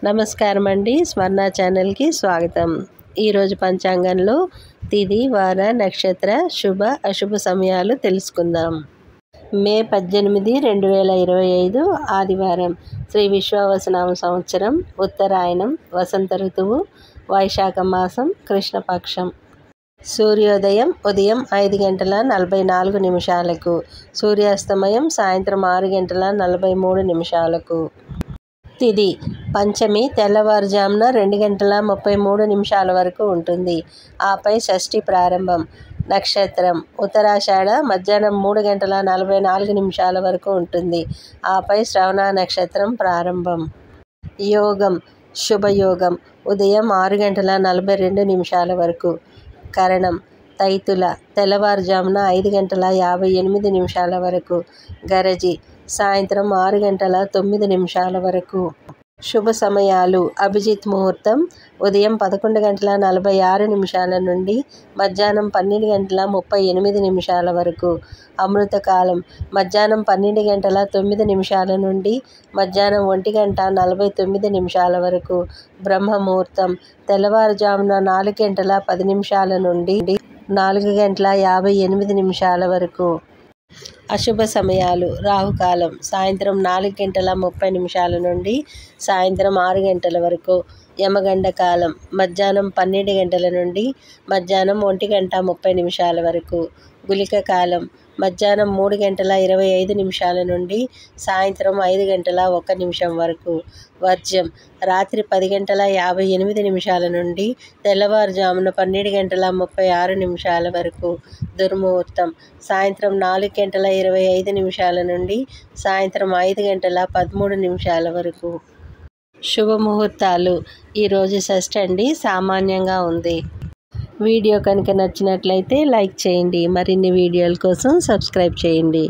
నమస్కారం అండి. స్వర్ణ ఛానల్కి స్వాగతం. ఈరోజు పంచాంగంలో తిథి, వార, నక్షత్ర, శుభ అశుభ సమయాలు తెలుసుకుందాం. మే 18, 2025 ఆదివారం. శ్రీ విశ్వావసునామ సంవత్సరం, ఉత్తరాయణం, వసంత ఋతువు, వైశాఖ మాసం, కృష్ణపక్షం. సూర్యోదయం ఉదయం 5:44 సూర్యాస్తమయం సాయంత్రం 6:43. తిథి పంచమి తెల్లవారుజామున 2:33 వరకు ఉంటుంది. ఆపై షష్ఠి ప్రారంభం. నక్షత్రం ఉత్తరాషాఢ మధ్యాహ్నం 3:44 వరకు ఉంటుంది. ఆపై శ్రవణ నక్షత్రం ప్రారంభం. యోగం శుభయోగం ఉదయం 6:42 వరకు. కరణం తైతుల తెల్లవారుజామున 5:58 వరకు. గరజి సాయంత్రం 6:09 వరకు. శుభ సమయాలు అభిజిత్ ముహూర్తం ఉదయం 11:46 నుండి మధ్యాహ్నం 12:38 వరకు. అమృతకాలం మధ్యాహ్నం 12:09 నుండి మధ్యాహ్నం 1:49 వరకు. బ్రహ్మముహూర్తం తెల్లవారుజామున 4:10 నుండి 4:58 వరకు. అశుభ సమయాలు రాహుకాలం సాయంత్రం 4:30 నుండి సాయంత్రం 6 వరకు. యమగండ కాలం మధ్యాహ్నం 12 గంటల నుండి మధ్యాహ్నం 1:30 వరకు. గుళిక కాలం మధ్యాహ్నం 3:25 నుండి సాయంత్రం 5:01 వరకు. వర్జ్యం రాత్రి 10:58 నుండి తెల్లవారుజామున 12:36 వరకు. దుర్ముహూర్తం సాయంత్రం 4:25 నుండి సాయంత్రం 5:13 వరకు. శుభముహూర్తాలు ఈరోజు షష్ఠి అండి. సామాన్యంగా ఉంది. వీడియో కనుక నచ్చినట్లయితే లైక్ చేయండి. మరిన్ని వీడియోల కోసం సబ్స్క్రైబ్ చేయండి.